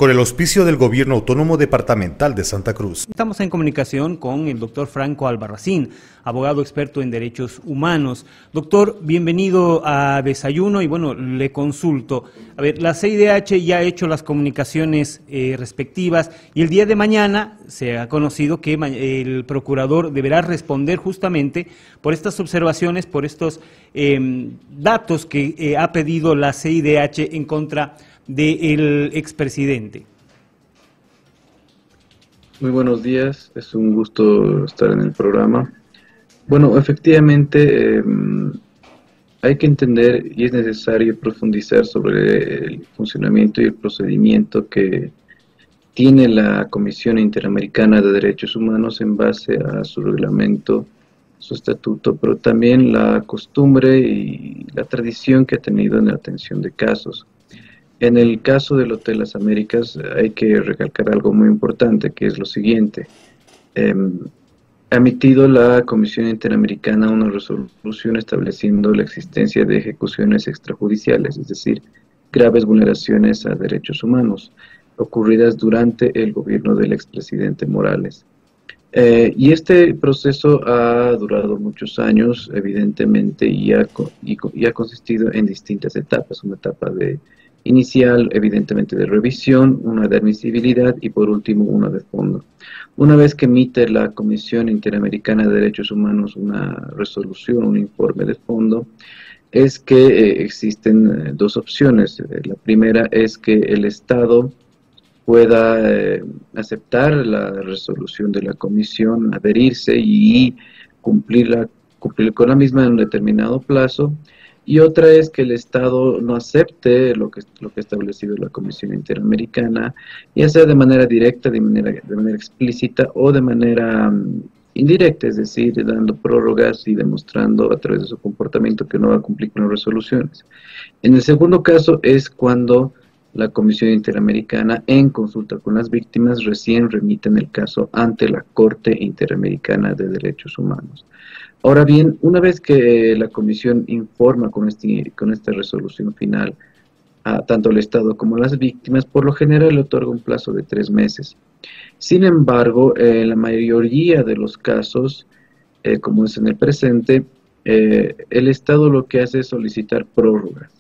Con el auspicio del Gobierno Autónomo Departamental de Santa Cruz. Estamos en comunicación con el doctor Franco Albarracín, abogado experto en derechos humanos. Doctor, bienvenido a Desayuno y bueno, le consulto. A ver, la CIDH ya ha hecho las comunicaciones respectivas y el día de mañana se ha conocido que el procurador deberá responder justamente por estas observaciones, por estos datos que ha pedido la CIDH en contra del expresidente. Muy buenos días, es un gusto estar en el programa. Bueno, efectivamente hay que entender y es necesario profundizar sobre el funcionamiento y el procedimiento que tiene la Comisión Interamericana de Derechos Humanos en base a su reglamento, su estatuto, pero también la costumbre y la tradición que ha tenido en la atención de casos. En el caso del Hotel Las Américas hay que recalcar algo muy importante, que es lo siguiente. Ha emitido la Comisión Interamericana una resolución estableciendo la existencia de ejecuciones extrajudiciales, es decir, graves vulneraciones a derechos humanos, ocurridas durante el gobierno del expresidente Morales. Y este proceso ha durado muchos años, evidentemente, y ha consistido en distintas etapas. Una etapa inicial, evidentemente, de revisión, una de admisibilidad y, por último, una de fondo. Una vez que emite la Comisión Interamericana de Derechos Humanos una resolución, un informe de fondo, es que existen dos opciones. La primera es que el Estado pueda aceptar la resolución de la Comisión, adherirse y cumplir con la misma en un determinado plazo. Y otra es que el Estado no acepte lo que ha establecido la Comisión Interamericana, ya sea de manera directa, de manera explícita o de manera indirecta, es decir, dando prórrogas y demostrando a través de su comportamiento que no va a cumplir con las resoluciones. En el segundo caso es cuando la Comisión Interamericana, en consulta con las víctimas, recién remiten el caso ante la Corte Interamericana de Derechos Humanos. Ahora bien, una vez que la Comisión informa con esta resolución final a tanto al Estado como a las víctimas, por lo general le otorga un plazo de 3 meses. Sin embargo, en la mayoría de los casos, como es en el presente, el Estado lo que hace es solicitar prórrogas.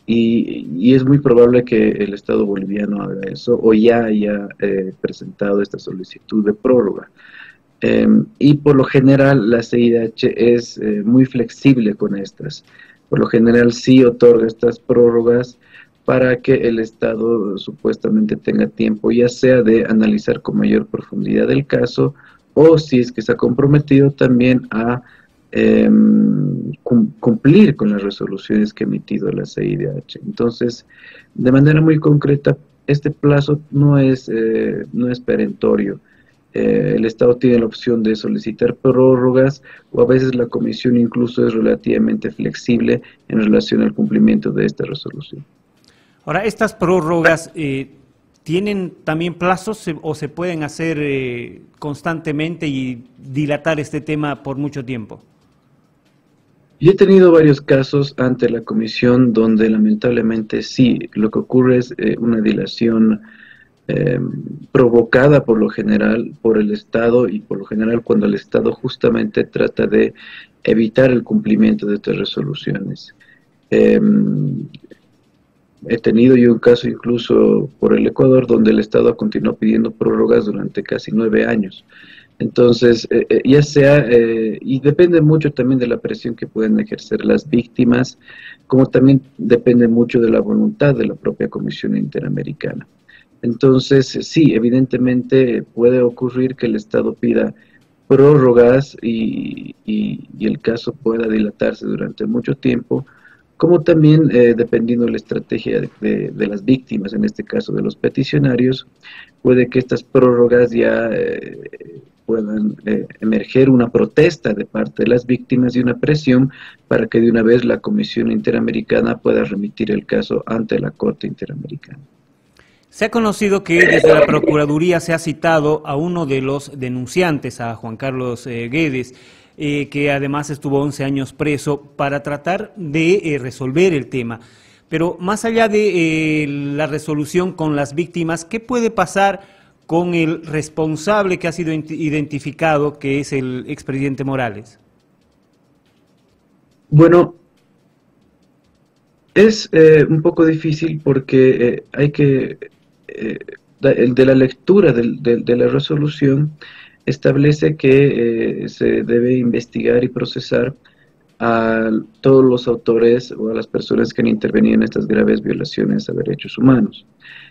Y es muy probable que el Estado boliviano haga eso o ya haya presentado esta solicitud de prórroga. Y por lo general la CIDH es muy flexible con estas. Por lo general sí otorga estas prórrogas para que el Estado supuestamente tenga tiempo, ya sea de analizar con mayor profundidad el caso, o si es que se ha comprometido también a cumplir con las resoluciones que ha emitido la CIDH. Entonces, de manera muy concreta, este plazo no es perentorio. El Estado tiene la opción de solicitar prórrogas o a veces la Comisión incluso es relativamente flexible en relación al cumplimiento de esta resolución. Ahora, ¿estas prórrogas tienen también plazos o se pueden hacer constantemente y dilatar este tema por mucho tiempo? Yo he tenido varios casos ante la Comisión donde lamentablemente sí, lo que ocurre es una dilación provocada por lo general por el Estado y por lo general cuando el Estado justamente trata de evitar el cumplimiento de estas resoluciones. He tenido yo un caso incluso por el Ecuador donde el Estado continuó pidiendo prórrogas durante casi 9 años. Entonces, ya sea, y depende mucho también de la presión que pueden ejercer las víctimas, como también depende mucho de la voluntad de la propia Comisión Interamericana. Entonces, sí, evidentemente puede ocurrir que el Estado pida prórrogas y el caso pueda dilatarse durante mucho tiempo, como también dependiendo de la estrategia de las víctimas, en este caso de los peticionarios, puede que estas prórrogas ya puedan emerger una protesta de parte de las víctimas y una presión para que de una vez la Comisión Interamericana pueda remitir el caso ante la Corte Interamericana. Se ha conocido que desde la Procuraduría se ha citado a uno de los denunciantes, a Juan Carlos Guedes, que además estuvo 11 años preso, para tratar de resolver el tema. Pero más allá de la resolución con las víctimas, ¿qué puede pasar con el responsable que ha sido identificado, que es el expresidente Morales? Bueno, es un poco difícil porque hay que, de la lectura de la resolución, establece que se debe investigar y procesar a todos los autores o a las personas que han intervenido en estas graves violaciones a derechos humanos.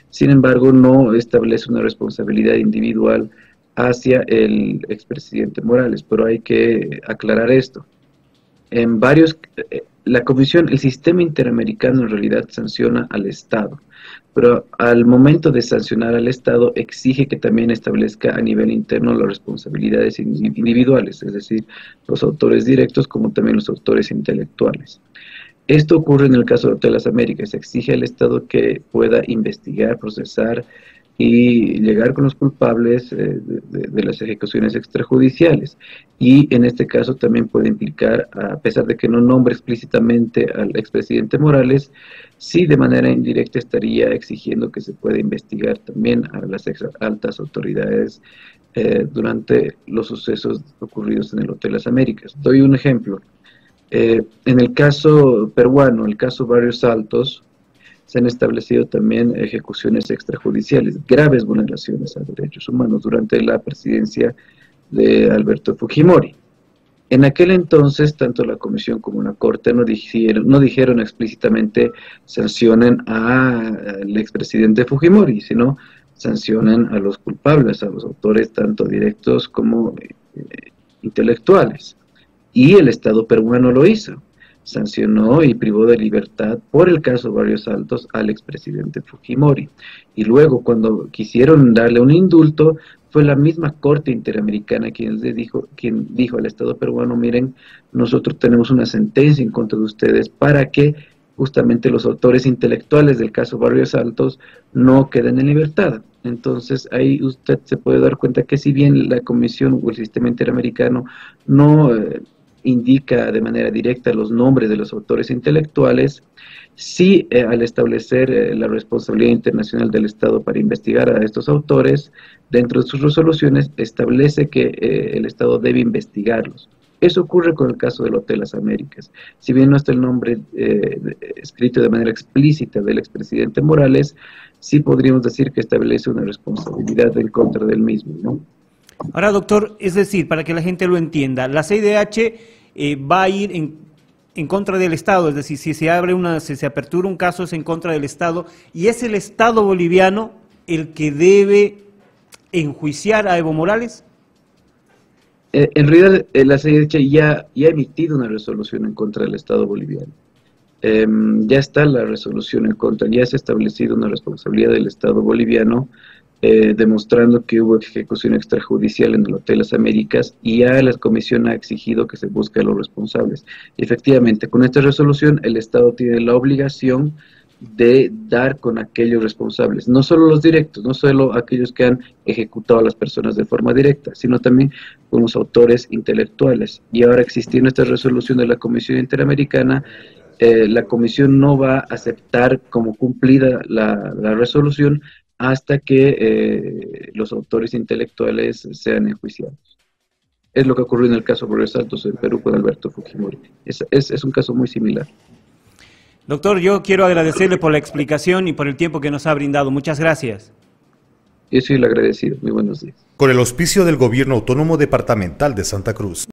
Sin embargo, no establece una responsabilidad individual hacia el expresidente Morales, pero hay que aclarar esto. En varios, la Comisión, el sistema interamericano en realidad sanciona al Estado, pero al momento de sancionar al Estado exige que también establezca a nivel interno las responsabilidades individuales, es decir, los autores directos como también los autores intelectuales. Esto ocurre en el caso de Hotel Las Américas, exige al Estado que pueda investigar, procesar y llegar con los culpables de las ejecuciones extrajudiciales. Y en este caso también puede implicar, a pesar de que no nombre explícitamente al expresidente Morales, sí de manera indirecta estaría exigiendo que se pueda investigar también a las altas autoridades durante los sucesos ocurridos en el Hotel Las Américas. Doy un ejemplo. En el caso peruano, el caso Barrios Altos, se han establecido también ejecuciones extrajudiciales, graves vulneraciones a derechos humanos durante la presidencia de Alberto Fujimori. En aquel entonces, tanto la Comisión como la Corte no dijeron explícitamente sancionen al expresidente Fujimori, sino sancionen a los culpables, a los autores tanto directos como intelectuales. Y el Estado peruano lo hizo. Sancionó y privó de libertad por el caso Barrios Altos al expresidente Fujimori. Y luego, cuando quisieron darle un indulto, fue la misma Corte Interamericana quien dijo al Estado peruano, miren, nosotros tenemos una sentencia en contra de ustedes para que justamente los autores intelectuales del caso Barrios Altos no queden en libertad. Entonces ahí usted se puede dar cuenta que si bien la Comisión o el sistema interamericano no indica de manera directa los nombres de los autores intelectuales, sí al establecer la responsabilidad internacional del Estado para investigar a estos autores, dentro de sus resoluciones establece que el Estado debe investigarlos. Eso ocurre con el caso del Hotel Las Américas. Si bien no está el nombre escrito de manera explícita del expresidente Morales, sí podríamos decir que establece una responsabilidad en contra del mismo, ¿no? Ahora, doctor, es decir, para que la gente lo entienda, la CIDH va a ir en contra del Estado, es decir, si se apertura un caso es en contra del Estado, y es el Estado boliviano el que debe enjuiciar a Evo Morales. En realidad, la CIDH ya ha emitido una resolución en contra del Estado boliviano. Ya está la resolución en contra, ya se ha establecido una responsabilidad del Estado boliviano, demostrando que hubo ejecución extrajudicial en el Hotel Las Américas, y ya la Comisión ha exigido que se busque a los responsables. Y efectivamente, con esta resolución el Estado tiene la obligación de dar con aquellos responsables, no solo los directos, no solo aquellos que han ejecutado a las personas de forma directa, sino también con los autores intelectuales. Y ahora, existiendo esta resolución de la Comisión Interamericana, la Comisión no va a aceptar como cumplida la resolución hasta que los autores intelectuales sean enjuiciados. Es lo que ocurrió en el caso Barrios Altos en Perú con Alberto Fujimori. Es un caso muy similar. Doctor, yo quiero agradecerle por la explicación y por el tiempo que nos ha brindado. Muchas gracias. Yo soy el agradecido. Muy buenos días. Con el auspicio del Gobierno Autónomo Departamental de Santa Cruz.